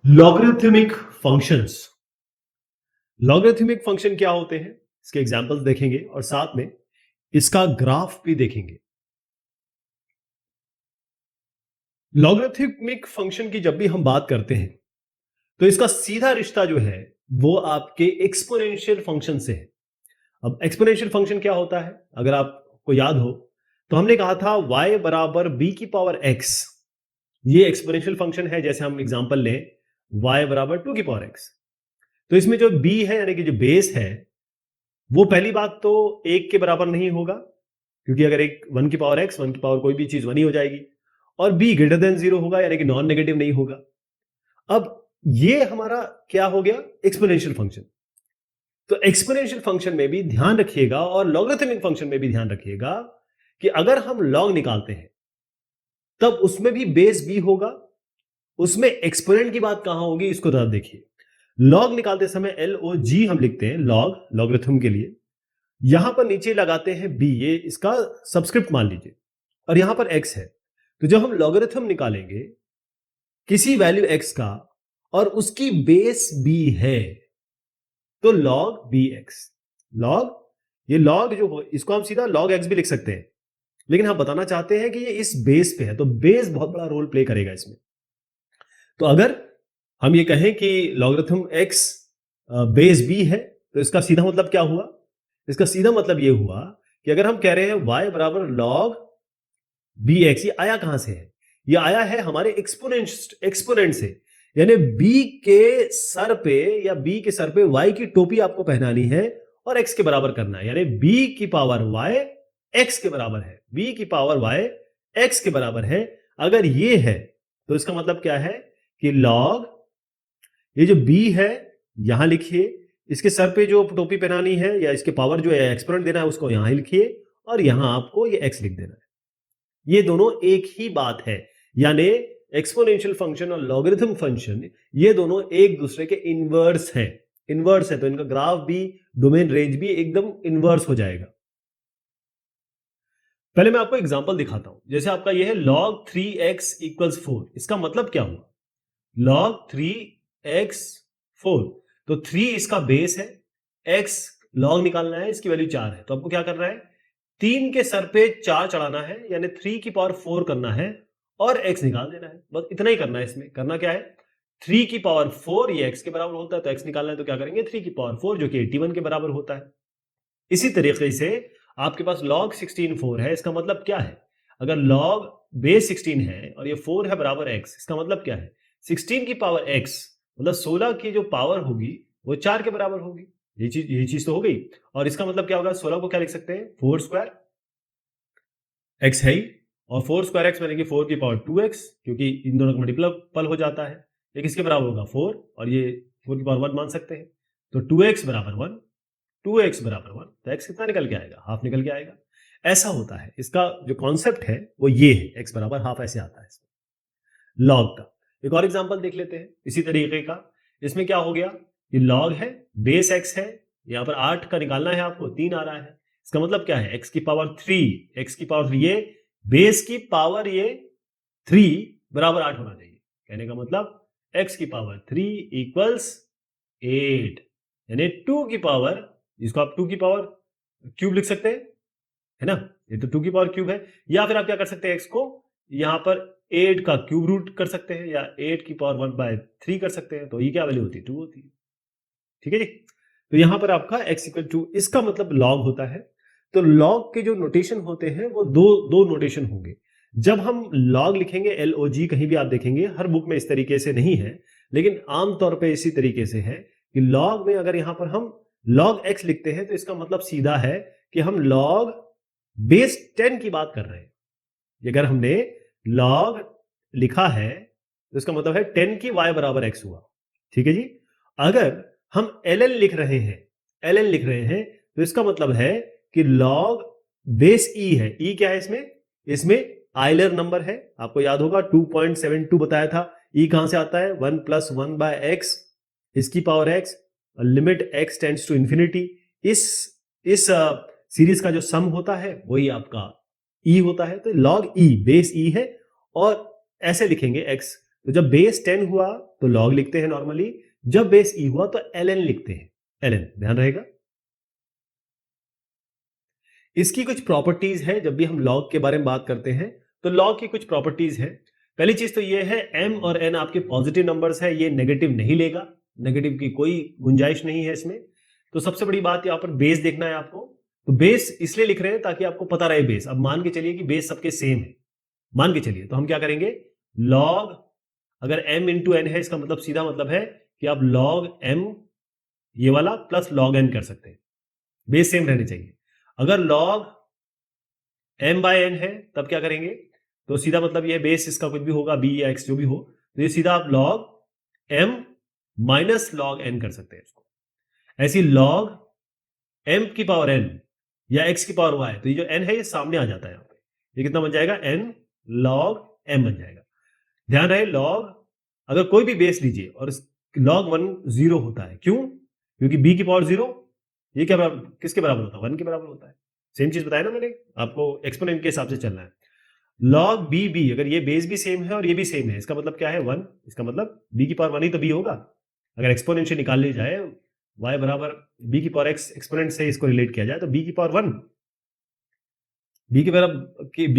Logarithmic functions. Logarithmic function क्या होते हैं, इसके एग्जांपल्स देखेंगे और साथ में इसका ग्राफ भी देखेंगे। लॉगरिथमिक फंक्शन की जब भी हम बात करते हैं तो इसका सीधा रिश्ता जो है वो आपके एक्सपोनेंशियल फंक्शन से है। अब एक्सपोनेंशियल फंक्शन क्या होता है, अगर आपको याद हो तो हमने कहा था y बराबर b की पावर x, ये एक्सपोनेंशियल फंक्शन है। जैसे हम एग्जांपल लें y बराबर 2 की पावर x, तो इसमें जो b है यानी कि जो बेस है वो पहली बात तो एक के बराबर नहीं होगा, क्योंकि अगर एक 1 की पावर x, 1 की पावर कोई भी चीज 1 ही हो जाएगी, और b ग्रेटर देन 0 होगा यानी कि नॉन नेगेटिव नहीं होगा। अब ये हमारा क्या हो गया, एक्सपोनेंशियल फंक्शन। तो एक्सपोनेंशियल फंक्शन में भी ध्यान रखिएगा और लॉगरिथमिक फंक्शन में भी ध्यान रखिएगा कि अगर हम लॉग निकालते हैं तब उसमें भी बेस b होगा, उसमें एक्सपोनेंट की बात कहां होगी इसको जरा देखिए। लॉग निकालते समय LOG हम लिखते हैं, लॉग लॉगरिथम के लिए। यहां पर नीचे लगाते हैं b, ये इसका सबस्क्रिप्ट मान लीजिए, और यहां पर x है। तो जब हम लॉगरिथम निकालेंगे किसी वैल्यू x का और उसकी बेस b है तो log bx, log, ये log जो हो इसको हम सीधा log x भी लिख सकते हैं, लेकिन हम बताना चाहते हैं कि ये इस बेस पे है तो बेस बहुत बड़ा रोल प्ले करेगा इसमें। तो अगर हम ये कहें कि लॉगरिथम x बेस b है तो इसका सीधा मतलब क्या हुआ, इसका सीधा मतलब ये हुआ कि अगर हम कह रहे हैं y बराबर log bx, ये आया कहां से है, ये आया है हमारे एक्सपोनेंट से, यानी b के सर पे या b के सर पे y की टोपी आपको पहनानी है और x के बराबर करना है, यानी b की पावर y x के बराबर है, b की पावर y x के बराबर है। अगर ये है तो इसका मतलब क्या है कि log, ये जो b है यहां लिखिए, इसके सर पे जो टोपी पहनानी है या इसके पावर जो है एक्सपोनेंट देना है उसको यहां ही लिखिए, और यहां आपको ये x लिख देना है। ये दोनों एक ही बात है, यानी एक्सपोनेंशियल फंक्शन और लॉगरिथम फंक्शन ये दोनों एक दूसरे के इनवर्स हैं। इनवर्स है तो इनका ग्राफ भी, डोमेन रेंज भी एकदम इनवर्स हो जाएगा। पहले मैं आपको एग्जांपल दिखाता हूं। जैसे आपका ये है log 3x = 4, इसका मतलब क्या हुआ, log 3x 4, तो 3 इसका बेस है, x log निकालना है, इसकी वैल्यू 4 है, तो आपको क्या करना है, 3 के सर पे 4 चढ़ाना है, यानी 3 की पावर 4 करना है और x निकाल देना है। बस इतना ही करना है। इसमें करना क्या है, 3 की पावर 4 ये x के बराबर होता है, तो x निकालना है तो क्या करेंगे, 3 की पावर 4 जो कि 81 के बराबर होता है। इसी तरीके से आपके पास log 16 4 है, इसका मतलब क्या है, अगर log बेस 16 है और ये 4 है बराबर x, इसका मतलब क्या है, 16 की पावर x मतलब 16 की जो पावर होगी वो 4 के बराबर होगी। ये चीज तो हो गई, और इसका मतलब क्या होगा, 16 को क्या लिख सकते हैं, 4 स्क्वायर x है ही, और 4 स्क्वायर x यानी कि 4 की पावर 2x, क्योंकि इन दोनों का मल्टीपल हो जाता है। ये किसके बराबर होगा, 4, और ये 4 की पावर 1 मान सकते हैं, तो 2x बराबर 1, 2x बराबर 1, तो x कितना निकल के आएगा, हाफ निकल के आएगा। ऐसा होता है, इसका जो कॉन्सेप्ट है वो ये है, x बराबर हाफ ऐसे आता है इसमें लॉग का। एक और एग्जांपल देख लेते हैं इसी तरीके का। इसमें क्या हो गया, ये लॉग है, बेस x है, यहां पर 8 का निकालना है आपको, 3 आ रहा है, इसका मतलब क्या है, x की पावर 3, x की पावर 3, ये बेस की पावर ये 3 बराबर 8 होना चाहिए। कहने का मतलब x की पावर 3 = 8, यानी 2 की पावर, जिसको आप 2 की पावर क्यूब लिख सकते हैं, है ना, ये तो 2 की पावर क्यूब है। या फिर आप क्या कर सकते हैं, x को यहां पर 8 का क्यूब रूट कर सकते हैं, या 8 की पावर 1/3 कर सकते हैं, तो ये क्या वैल्यू होती है, 2 होती है। ठीक है जी, तो यहां पर आपका x = 2, इसका मतलब लॉग होता है। तो लॉग के जो नोटेशन होते हैं वो दो नोटेशन होंगे। जब हम लॉग लिखेंगे, LOG कहीं भी आप देखेंगे, हर बुक में इस तरीके से नहीं है, लेकिन आमतौर पर इसी तरीके से है कि लॉग में अगर यहां पर हम log x लिखते हैं तो इसका मतलब सीधा है कि हम log बेस 10 की बात कर रहे हैं। अगर हमने log लिखा है तो इसका मतलब है 10 की y बराबर x हुआ। ठीक है जी, अगर हम ln लिख रहे हैं तो इसका मतलब है कि log बेस e है। e क्या है इसमें आइलर नंबर है, आपको याद होगा 2.72 बताया था। e कहां से आता है, 1 + 1/x, इसकी power x, limit x tends to infinity. इस सीरीज का जो सम होता है वही आपका e होता है, तो log e बेस e है, और ऐसे लिखेंगे x तो जब बेस 10 हुआ तो लॉग लिखते हैं नॉर्मली, जब बेस ई हुआ तो ln लिखते हैं, ln, ध्यान रहेगा। इसकी कुछ प्रॉपर्टीज है, जब भी हम लॉग के बारे में बात करते हैं तो लॉग की कुछ प्रॉपर्टीज है। पहली चीज तो ये है m और n आपके पॉजिटिव नंबर्स है, ये नेगेटिव नहीं लेगा, नेगेटिव की कोई गुंजाइश नहीं है इसमें। तो सबसे बड़ी बात यहाँ पर बेस देखना है आपको, तो बेस इसलिए लिख रहे हैं ताकि आपको पता रहे बेस। अब मान के चलिए कि बेस सबके सेम है, मान के चलिए, तो हम क्या करेंगे, लॉग, अगर m इंटू n है इसका मतलब सीधा मतलब है कि आप लॉग m ये वाला प्लस लॉग n कर सकते हैं, बेस सेम रहने चाहिए। अगर लॉग m बाय n है तब क्या करेंगे, तो सीधा मतलब ये बेस इसका कुछ भी होगा, b या x जो भी हो, तो ये सीधा आप log m minus log n कर सकते हैं इसको। ऐसी लॉग m की पावर n या x की पावर y, तो ये जो n है ये सामने आ जाता है यहाँ पे, ये कितना बन जाएगा, n लॉग m बन जाएगा। ध्यान रहे लॉग, अगर कोई भी बेस लीजिए और लॉग 1 0 होता है, क्यों, क्योंकि b की पावर 0, ये क्या बराबर, किसके बराबर होता है, 1 के बराबर होता है। सेम चीज बताया ना मैंने आपको, एक्सपोनेंट के हिसाब से चलना है। लॉग बी बी, अगर ये बेस भी सेम है और ये भी सेम है, इसका मतलब क्या है, 1, इसका मतलब b की पावर 1 ही तो b होगा। अगर एक्सपोनेंशियल निकाल ली जाए, y बराबर b की पावर x, एक्सपोनेंट से इसको रिलेट किया जाए तो b की पावर 1 b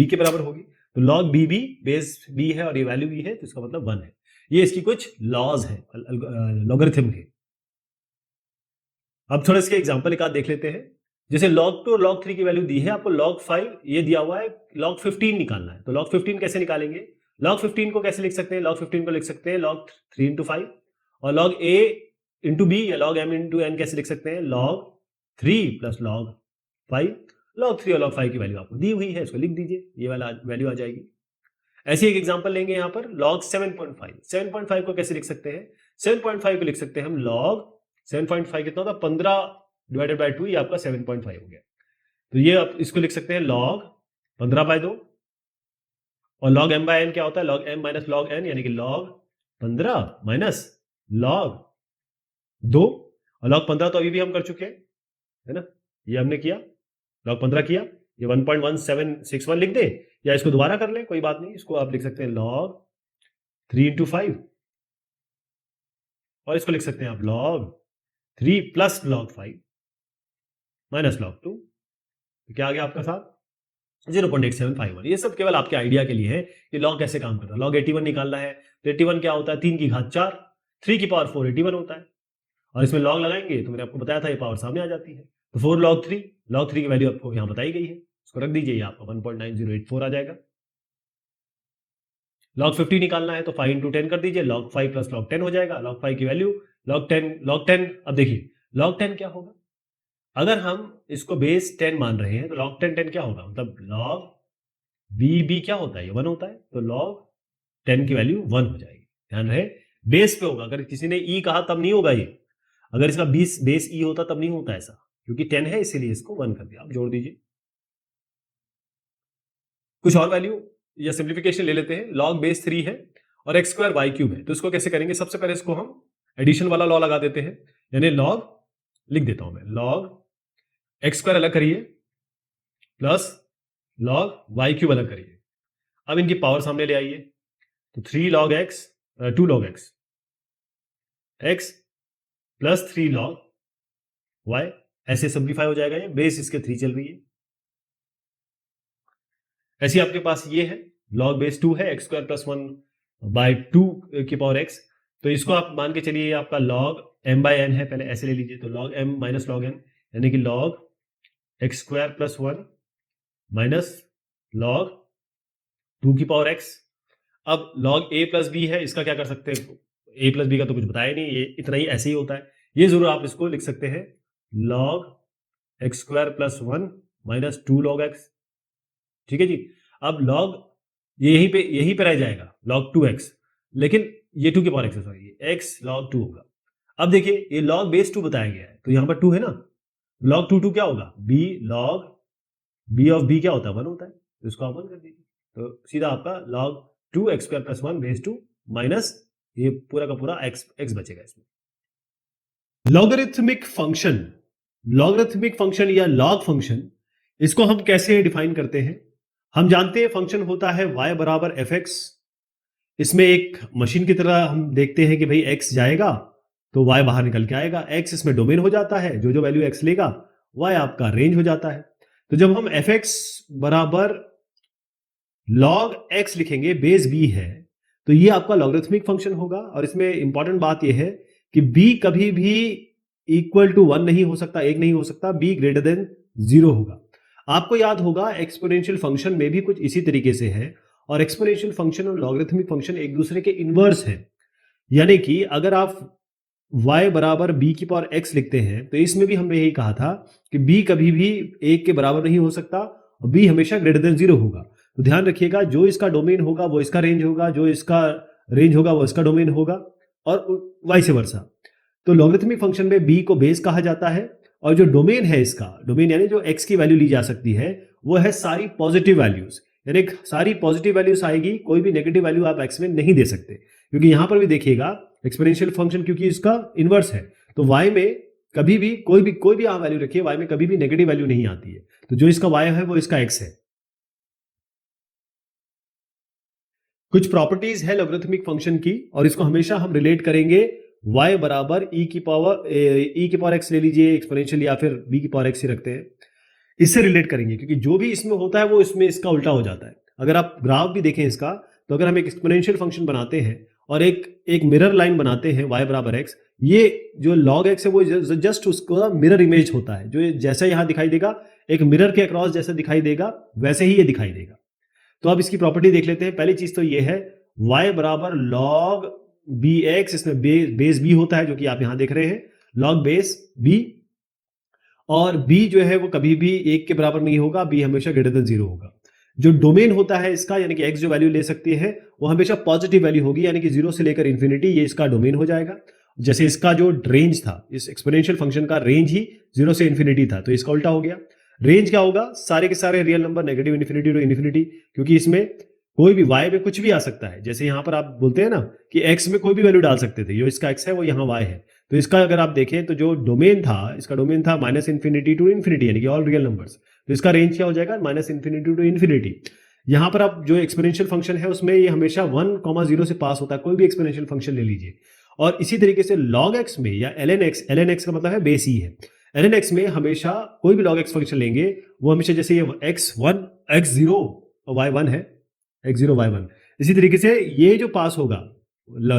के बराबर होगी। तो log B B, base b है और ये वैल्यू b है, तो इसका मतलब 1 है। ये इसकी कुछ लॉज है लॉगरिथम के। अब थोड़ा इसके एग्जांपल एक आध देख लेते हैं। जैसे log 2 और log 3 की वैल्यू दी है आपको, log 5 ये दिया हुआ है, log 15 निकालना है। तो log 15 कैसे निकालेंगे, log 15 को कैसे लिख सकते हैं, log 15 को लिख सकते हैं log 3 इंटू 5, और log a इंटू b या log m इंटू n कैसे लिख सकते हैं, log 3 प्लस log 5। log 3 और log 5 की वैल्यू आपको दी हुई है, इसको लिख दीजिए, ये वाला वैल्यू आ जाएगी। ऐसे एक एग्जांपल लेंगे यहाँ पर, log 7.5, 7.5 को कैसे लिख सकते हैं, 7.5 को लिख सकते हैं हम log 7.5 कितना होता है, 15 डिवाइडेड बाय 2, ये आपका 7.5 हो गया। तो ये आप इसको लिख सकते हैं log 15/2, और log m बाय n क्या होता है, log m minus log n, यानी कि log 15 माइनस log 2, और log 15 तो अभी भी हम कर चुके हैं, है ना, ये हमने किया, log 15 किया, ये 1.1761 लिख दे, या इसको दोबारा कर ले, कोई बात नहीं, इसको आप लिख सकते हैं log 3 इंटू 5, और इसको लिख सकते हैं आप log 3 plus log 5 minus log 2, तो क्या आ गया आपका साथ, 0.8751। ये सब केवल आपके आइडिया के लिए है कि लॉग कैसे काम करता है। लॉग 81 निकालना है तो 81 क्या होता है, 3 की घात 4, 3 की पावर 4 81 होता है, और इसमें लॉग लगाएंगे तो मैंने आपको बताया था ये पावर सामने आ जाती है। तो 4 log 3 की वैल्यू आपको यहाँ बताई गई है, इसको रख दीजिए, आपका 1.9084 आ जाएगा। log 50 निकालना है तो 5 इंटू 10 कर दीजिए, log 5 प्लस log 10 हो जाएगा। log 5 की वैल्यू log 10, अब देखिए log 10 क्या होगा, अगर हम इसको बेस 10 मान रहे हैं तो log 10 क्या होगा, मतलब log b क्या होता है, ये 1 होता है, तो log 10 की वैल्यू 1 हो जाएगी। ध्यान रहे बेस पे होगा, अगर किसी ने e कहा तब नहीं होगा ये, अगर इसका बेस e होता तब नहीं होता ऐसा, क्योंकि 10 है इसीलिए इसको 1 कर दिया। आप जोड़ दीजिए कुछ और वैल्यू या सिंप्लीफिकेशन ले लेते हैं। log बेस 3 है और x स्क्वायर y क्यूब है, तो इसको कैसे करेंगे, सबसे पहले इसको हम एडिशन वाला लॉ लगा देते हैं, यानी log, लिख देता हूं मैं, log x स्क्वायर अलग करिए प्लस log y क्यूब अलग करिए। अब इनकी पावर सामने ले आइए, तो 3 log x 2 log x, x plus 3 log y, ऐसे सिंप्लीफाई हो जाएगा, ये बेस इसके 3 चल रही है। ऐसे आपके पास ये है log बेस 2 है, x स्क्वायर प्लस 1 बाय 2 की पावर x, तो इसको आप मान के चलिए आपका log m बाय n है, पहले ऐसे ले लीजिए, तो log m minus log n, यानी कि log x square plus 1 minus log 2 की पावर x। अब log a प्लस b है, इसका क्या कर सकते हैं, a प्लस b का तो कुछ बताया नहीं, ये इतना ही ऐसे ही होता है, ये जरूर आप इसको लिख सकते हैं log x square plus 1 minus 2 log x, ठीक है जी। अब log ये यहीं पे रह जाएगा log 2x, लेकिन ये 2 की पावर x है, सॉरी, x log 2 होगा। अब देखिए ये log बेस 2 बताया गया है, तो यहाँ पर 2 है ना, log 2 क्या होगा, b log b of b क्या होता है, 1 होता है, तो इसको आप 1 कर दीजिए, तो सीधा आपका log 2 x square plus 1 base 2 minus ये पूरा का पूरा x बचेगा इसमें। लॉगरिथमिक फंक्शन, लॉगरिथमिक फंक्शन या लॉग फंक्शन, इसको हम कैसे डिफाइन करते हैं, हम जानते हैं फंक्शन होता है y बराबर fx इसमें एक मशीन की तरह हम देखते हैं कि भाई x जाएगा तो y बाहर निकल के आएगा, x इसमें डोमेन हो जाता है, जो जो वैल्यू x लेगा y आपका रेंज हो जाता है। तो जब हम fx बराबर log x लिखेंगे, बेस b है, तो ये आपका लॉगरिथमिक फंक्शन होगा। और इसमें इंपॉर्टेंट बात ये है कि b कभी भी इक्वल टू 1 नहीं हो सकता, 1 नहीं हो सकता, b ग्रेटर देन 0 होगा। आपको याद होगा एक्सपोनेंशियल फंक्शन में भी कुछ इसी तरीके से है, और एक्सपोनेंशियल फंक्शन और लॉगरिथमिक फंक्शन एक दूसरे के इनवर्स है। यानी कि अगर आप y बराबर b की पावर x लिखते हैं, तो इसमें भी हमने यही कहा था कि b कभी भी 1 के बराबर नहीं हो सकता और b हमेशा ग्रेटर देन 0 होगा। तो ध्यान रखिएगा, जो इसका डोमेन होगा वो इसका रेंज होगा, जो इसका रेंज होगा वो इसका डोमेन होगा, और वाइस वर्सा। तो लॉगरिथमिक फंक्शन में b को बेस कहा जाता है, और जो डोमेन है इसका, डोमेन यानी जो x की वैल्यू ली जा सकती है, वो है सारी पॉजिटिव वैल्यूज। यानी सारी पॉजिटिव वैल्यूज आएगी, कोई भी नेगेटिव वैल्यू आप x में नहीं दे सकते, क्योंकि यहां पर भी देखिएगा एक्सपोनेंशियल फंक्शन क्योंकि इसका इनवर्स है, तो y में कभी भी कोई भी आप वैल्यू रखिए, y में कभी भी नेगेटिव वैल्यू नहीं आती है। तो जो इसका y है वो इसका x है। कुछ प्रॉपर्टीज है लॉगरिथमिक फंक्शन की, और इसको हमेशा हम रिलेट करेंगे y बराबर e की पावर x ले लीजिए एक्सपोनेंशियल, या फिर b की पावर x ही रखते हैं, इससे रिलेट करेंगे, क्योंकि जो भी इसमें होता है वो इसमें इसका उल्टा हो जाता है। अगर आप ग्राफ भी देखें इसका, तो अगर हम एक एक्सपोनेंशियल फंक्शन बनाते हैं और एक मिरर लाइन बनाते हैं y बराबर x, ये जो log x है वो जस्ट उसका मिरर इमेज होता है, जो जैसा यहां दिखाई देगा एक मिरर के अक्रॉस जैसा दिखाई देगा, वैसे ही ये दिखाई देगा। तो अब इसकी प्रॉपर्टी देख लेते हैं। पहली चीज तो ये है y बराबर log bx, इसमें बेस b होता है जो कि आप यहां देख रहे हैं, log बेस b, और b जो है वो कभी भी 1 के बराबर नहीं होगा, b हमेशा ग्रेटर देन 0 होगा। जो डोमेन होता है इसका, यानी कि x जो वैल्यू ले सकती है वो हमेशा पॉजिटिव वैल्यू होगी, यानी कि 0 से लेकर इन्फिनिटी, ये इसका डोमेन हो जाएगा। जैसे इसका जो रेंज था, इस एक्सपोनेंशियल फंक्शन का रेंज ही 0 से इन्फिनिटी था, तो इसका उल्टा हो गया। रेंज क्या होगा? सारे के सारे real number negative infinity to infinity, क्योंकि इसमें कोई भी y में कुछ भी आ सकता है। जैसे यहां पर आप बोलते हैं ना कि x में कोई भी वैल्यू डाल सकते थे, जो इसका x है वो यहाँ y है। तो इसका अगर आप देखें तो जो डोमेन था, इसका डोमेन था माइनस इन्फिनिटी टू इन्फिनिटी, यानी कि ऑल रियल नंबर्स। तो इसका रेंज क्या हो जाएगा? Minus infinity to infinity. यहां पर आप जो एक्सपोनेंशियल फंक्शन है उसमें ये हमेशा 1,0 से पास होता है, कोई भी एक्सपोनेंशियल फंक्शन ले लीजिए। और इसी तरीके से log x में या ln x का मतलब है बेस ही है, ln x में हमेशा कोई भी log x फंक्शन लेंगे वो हमेशा, जैसे ये x1 x0 y1 है, x0 y1, इसी तरीके से ये जो पास होगा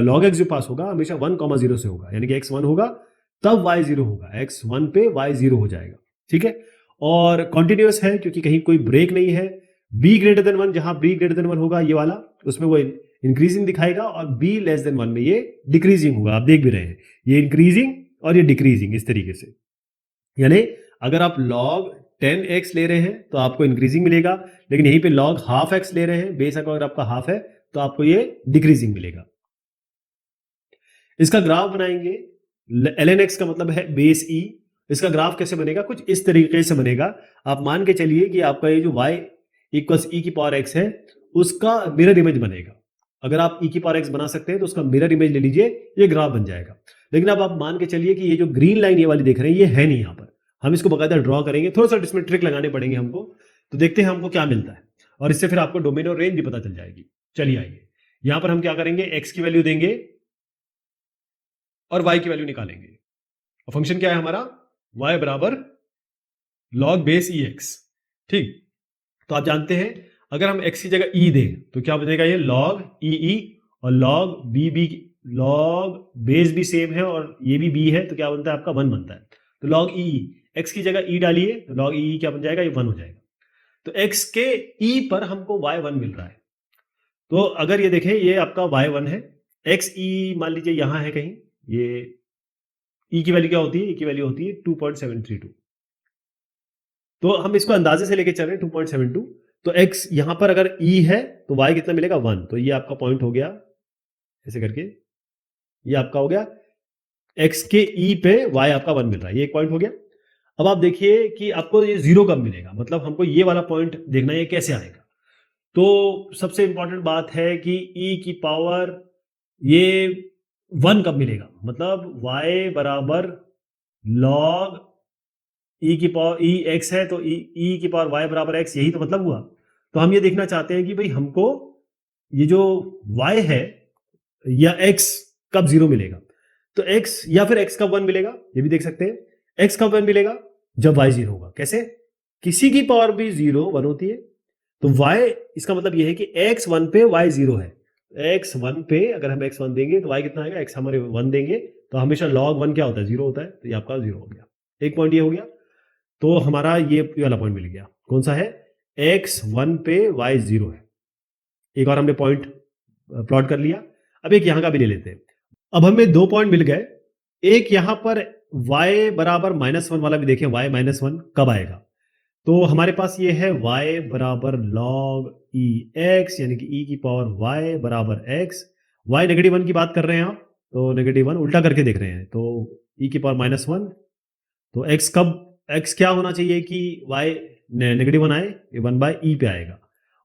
log x जो पास होगा हमेशा 1,0 से होगा, यानी कि x1 होगा तब y0 होगा, x1 पे y0 हो जाएगा। ठीक है, और कॉन्टिन्यूअस है क्योंकि कहीं कोई ब्रेक नहीं है। b ग्रेटर देन 1, जहां b ग्रेटर देन 1 होगा ये वाला, उसमें वो इंक्रीजिंग दिखाएगा, और b लेस देन 1 में ये डिक्रीजिंग होगा। आप देख भी रहे हैं ये इंक्रीजिंग और ये डिक्रीजिंग इस तरीके से। यानी अगर आप log 10x ले रहे हैं तो आपको इंक्रीजिंग मिलेगा, लेकिन यहीं पे log हाफ x ले रहे हैं, बेस अगर आपका हाफ है तो आपको ये डिक्रीजिंग मिलेगा। इसका ग्राफ बनाएंगे, ln x का मतलब है बेस e। इसका ग्राफ कैसे बनेगा? कुछ इस तरीके से बनेगा। आप मान के चलिए कि आपका ये जो y इक्वल्स e की पावर x है उसका मिरर इमेज बनेगा। अगर आप e की पावर x बना सकते हैं तो उसका मिरर इमेज ले लीजिए, ये ग्राफ बन जाएगा। लेकिन अब आप मान के चलिए कि ये जो ग्रीन लाइन ये वाली देख रहे हैं ये है नहीं, यहाँ पर हम इसको बकायदा ड्रॉ करेंगे, थोड़ा सा इसमें ट्रिक लगाने पड़ेंगे हमको। तो देखते हैं हमको क्या मिलता है, और इससे फिर आपको डोमेन और रेंज भी पता चल जाएगी। चलिए आइए, यहां पर हम क्या करेंगे, x की वैल्यू देंगे और y की वैल्यू निकालेंगे। और फंक्शन क्या है हमारा? y बराबर log बेस ई एक्स। ठीक, तो आप जानते हैं अगर हम x की जगह e दें तो क्या बनेगा? ये log ई, और log log बेस भी सेम है और ये भी b है, तो क्या बनता है आपका? 1 बनता है। तो log ई, x की जगह e डालिए तो log ई क्या बन जाएगा? ये 1 हो जाएगा। तो x के e पर हमको y1 मिल रहा है। तो अगर ये देखें ये आपका y1 है, x e मान लीजिए यहां है कहीं, ये e की वैल्यू क्या होती है? e की वैल्यू होती है 2.732। तो हम इसको अंदाजे से लेके चल रहे हैं 2.72। तो x यहां पर अगर e है तो y कितना मिलेगा? 1। तो ये आपका पॉइंट हो गया, ऐसे करके ये आपका हो गया x के e पे y आपका 1 मिल रहा है, ये एक पॉइंट हो गया। अब आप देखिए कि आपको ये 0 कब मिलेगा, मतलब हमको ये वाला पॉइंट देखना है, ये कैसे आएगा। तो सबसे इंपॉर्टेंट बात है कि e की पावर ये 1 कब मिलेगा, मतलब y बराबर log e की पावर e x है, तो e की पावर y बराबर x, यही तो मतलब हुआ। तो हम ये देखना चाहते हैं कि भाई हमको ये जो y है या x कब 0 मिलेगा, तो x या फिर x कब 1 मिलेगा, ये भी देख सकते हैं। x कब 1 मिलेगा, जब y 0 होगा। कैसे, किसी की पावर भी 0 1 होती है, तो y, इसका मतलब ये है कि x 1 पे y 0 है। x 1 पे अगर हम x 1 देंगे तो y कितना आएगा, x हमारे 1 देंगे तो हमेशा log 1 क्या होता है, 0 होता है, तो ये आपका 0 हो गया। एक पॉइंट ये हो गया, तो हमारा ये वाला पॉइंट मिल गया। कौन सा है, x 1 पे y 0 है। एक और हमने पॉइंट प्लॉट कर लिया। अब एक यहां का भी ले लेते हैं। अब हमें 2 पॉइंट मिल गए। एक यहां पर y बराबर -1 वाला भी देखें, y -1 कब आएगा, तो हमारे पास ये है y बराबर log e x, यानी कि e की पावर y बराबर x। y -1 की बात कर रहे हैं आप, तो -1 उल्टा करके देख रहे हैं, तो e की पावर -1, तो x कब, x क्या होना चाहिए कि y -1 आए, ये 1/e पे आएगा।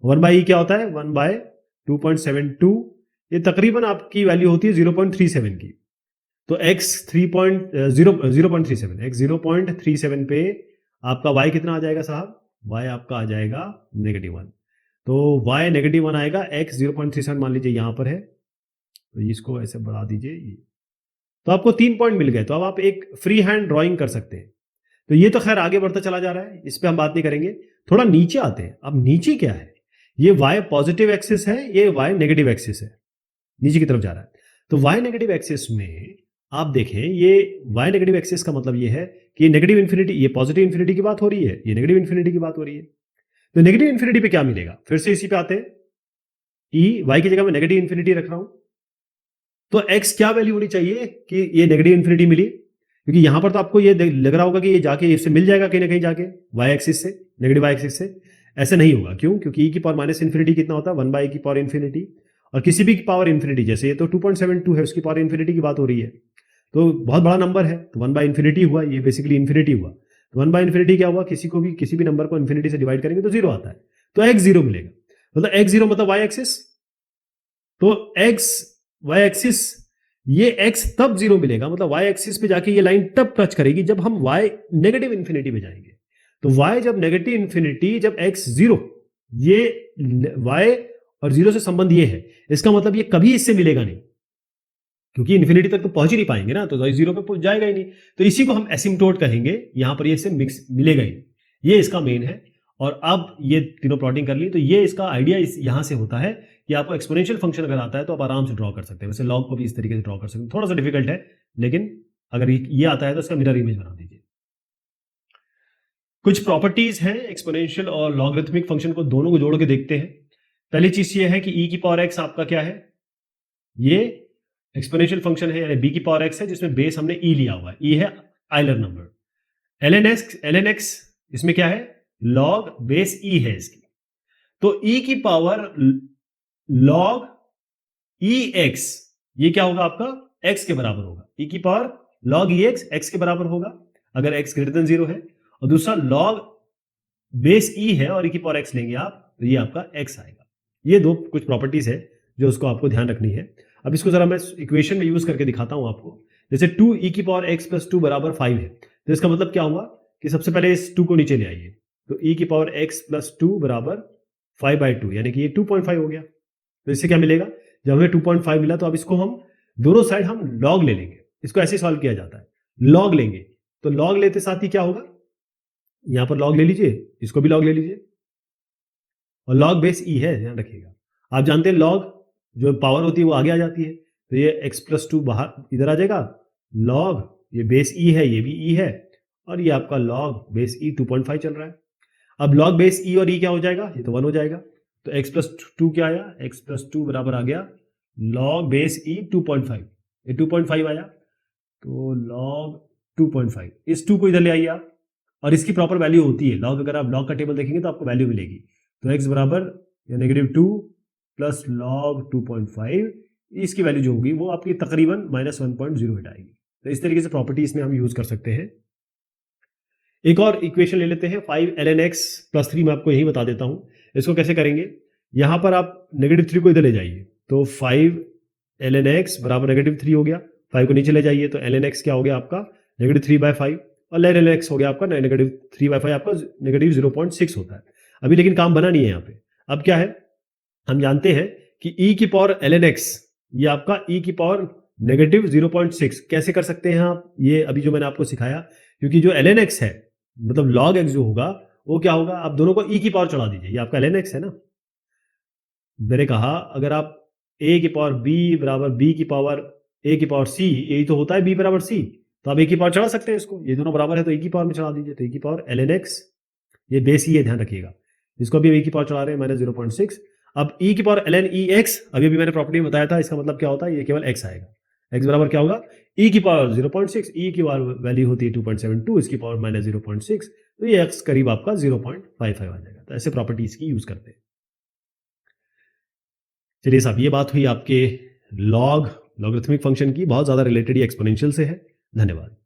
1/e क्या होता है, 1/2.72, ये तकरीबन आपकी वैल्यू होती है 0.37 की। तो x 0.37, x 0.37 पे आपका y कितना आ जाएगा साहब, y आपका आ जाएगा -1। तो y -1 आएगा, x 0.37 मान लीजिए यहाँ पर है, तो इसको ऐसे बढ़ा दीजिए, तो आपको 3 पॉइंट मिल गए। तो अब आप एक फ्री हैंड ड्राइंग कर सकते हैं। तो ये तो खैर आगे बढ़ता चला जा रहा है, इस पर हम बात नहीं करेंगे। थोड़ा नीचे आते हैं। अब नीचे क्या है, ये y पॉजिटिव एक्सिस है, ये y नेगेटिव एक्सिस है, नीचे की तरफ जा रहा है। तो y नेगेटिव एक्सिस में आप देखें, ये y नेगेटिव एक्सिस का मतलब ये है कि ये नेगेटिव इन्फिनिटी, ये पॉजिटिव इन्फिनिटी की बात हो रही है, ये नेगेटिव इन्फिनिटी की बात हो रही है। तो नेगेटिव इन्फिनिटी पे क्या मिलेगा, फिर से इसी पे आते हैं। e y की जगह मैं नेगेटिव इन्फिनिटी रख रहा हूं, तो x क्या वैल्यू होनी चाहिए कि ये नेगेटिव इन्फिनिटी मिली, क्योंकि यहां पर तो आपको ये लग रहा होगा कि ये जाके इससे मिल जाएगा कहीं ना कहीं जाके, y एक्सिस से, नेगेटिव y एक्सिस से। ऐसे नहीं होगा, क्यों, क्योंकि e की पावर माइनस इन्फिनिटी कितना होता है, 1/e की पावर इन्फिनिटी, और किसी भी की पावर इन्फिनिटी, जैसे ये तो 2.72 है, उसकी पावर इन्फिनिटी की बात हो रही है, तो बहुत बड़ा नंबर है, तो 1/इन्फिनिटी हुआ, ये बेसिकली इन्फिनिटी हुआ। तो 1/इन्फिनिटी क्या हुआ, किसी को भी किसी भी नंबर को इन्फिनिटी से डिवाइड करेंगे तो 0 आता है, तो x 0 मिलेगा। मतलब x 0 मतलब y एक्सिस, तो x y एक्सिस, ये x तब 0 मिलेगा, मतलब y एक्सिस पे जाके ये लाइन तब टच करेगी जब हम y नेगेटिव इन्फिनिटी पे जाएंगे। तो y जब नेगेटिव इन्फिनिटी, जब x 0, ये y और 0 से संबंध ये है, इसका मतलब ये कभी इससे मिलेगा नहीं, क्योंकि इन्फिनिटी तक तो पहुंच ही नहीं पाएंगे ना, तो 0 पे पहुंच जाएगा ही नहीं। तो इसी को हम एसिम्प्टोट कहेंगे, यहां पर ये इससे मिक्स मिलेगा ही, ये इसका मेन है। और अब ये तीनों प्लॉटिंग कर ली, तो ये इसका आइडिया यहां से होता है कि आपको एक्सपोनेंशियल फंक्शन अगर आता है तो आप आराम से ड्रॉ कर सकते हैं। वैसे लॉग को भी इस तरीके से ड्रॉ कर सकते हैं, थोड़ा सा डिफिकल्ट है, लेकिन अगर ये आता है तो इसका मिरर इमेज बना दीजिए। कुछ प्रॉपर्टीज हैं एक्सपोनेंशियल और लॉगरिथमिक फंक्शन को, दोनों को जोड़ के देखते हैं। पहली चीज ये है कि e की पावर x आपका क्या है, ये एक्सपोनेंशियल फंक्शन है, यानी b की पावर x है, जिसमें बेस हमने e लिया हुआ है, e है आइलर नंबर। ln x इसमें क्या है, log बेस e है इसकी, तो e की पावर log ex, ये क्या होगा आपका, x के बराबर होगा। e की पावर log ex x के बराबर होगा अगर x ग्रेटर देन 0 है, और दूसरा log बेस e है और e की पावर x लेंगे आप, तो ये आपका x आएगा। ये दो कुछ प्रॉपर्टीज है जो उसको आपको ध्यान रखनी है। अब इसको जरा मैं इक्वेशन में यूज करके दिखाता हूं आपको। जैसे 2e की पावर x प्लस 2 बराबर 5 है, तो इसका मतलब क्या होगा कि सबसे पहले इस 2 को नीचे ले आइए, तो e की पावर x प्लस 2 बराबर 5/2, यानी कि ये 2.5 हो गया। तो इससे क्या मिलेगा, जब हमें 2.5 मिला, तो अब इसको हम दोनों साइड हम लॉग ले लेंगे, इसको ऐसे सॉल्व किया जाता है, लॉग लेंगे। तो लॉग लेते साथ ही क्या होगा, यहां पर लॉग ले लीजिए, इसको भी लॉग ले लीजिए, और लॉग बेस ई है, ध्यान रखिएगा। आप जानते हैं लॉग जो पावर होती है वो आगे आ जाती है, तो ये x प्लस 2 बाहर इधर आ जाएगा, लॉग ये बेस ई है, ये भी ई है, और ये आपका लॉग बेस ई 2.5 चल रहा है। अब लॉग बेस ई और ई क्या हो जाएगा, ये तो 1 हो जाएगा, तो x प्लस 2 क्या आया, x प्लस 2 बराबर आ गया लॉग बेस ई 2.5, ये 2.5 आया, तो लॉग 2.5, इस 2 को इधर ले आइए आप, और इसकी प्रॉपर वैल्यू होती है लॉग, अगर आप लॉग का टेबल देखेंगे तो आपको वैल्यू मिलेगी। तो x बराबर -2 प्लस लॉग 2.5, इसकी वैल्यू जो होगी वो आपकी तकरीबन -1.08 आएगी। तो इस तरीके से प्रॉपर्टी इसमें हम यूज कर सकते हैं। एक और इक्वेशन ले लेते हैं, 5 ln x प्लस 3, मैं आपको यही बता देता हूं इसको कैसे करेंगे। यहां पर आप -3 को इधर ले जाइए, तो 5 ln x बराबर -3 हो गया, 5 को नीचे ले जाइए, तो ln x क्या हो गया आपका -3/5, और ln x हो गया आपका -3/5, आपका -0.6 होता है। अभी लेकिन काम बना नहीं है यहाँ पे। अब क्या है, हम जानते हैं कि e की पावर ln x, ये आपका e की पावर नेगेटिव 0.6 कैसे कर सकते हैं आप, ये अभी जो मैंने आपको सिखाया, क्योंकि जो ln x है मतलब log x जो होगा वो क्या होगा, आप दोनों को e की पावर चढ़ा दीजिए, ये आपका ln x है ना। मैंने कहा अगर आप a की पावर b बराबर b की पावर a की पावर c, यही तो होता है b बराबर c, तो आप a की पावर चढ़ा सकते हैं इसको, ये दोनों बराबर है तो a की पावर में चढ़ा दीजिए, तो a की पावर ln x, ये बेस ही है ध्यान रखिएगा, इसको अभी a की पावर चढ़ा रहे हैं माइनस 0.6। अब e की पावर ln e x, अभी अभी मैंने प्रॉपर्टी में बताया था, इसका मतलब क्या होता है, ये केवल x आएगा, x बराबर क्या होगा e की पावर 0.6, e की पावर वैल्यू होती है 2.72, इसकी पावर माइनस 0.6, तो ये x करीब आपका 0.55 आ जाएगा। तो ऐसे प्रॉपर्टीज की यूज करते हैं। चलिए साहब, ये बात हुई आपके लॉगरिथमिक फंक्शन की, बहुत ज़्यादा रिलेटेड ये एक्सपोनेंशियल से है। धन्यवाद।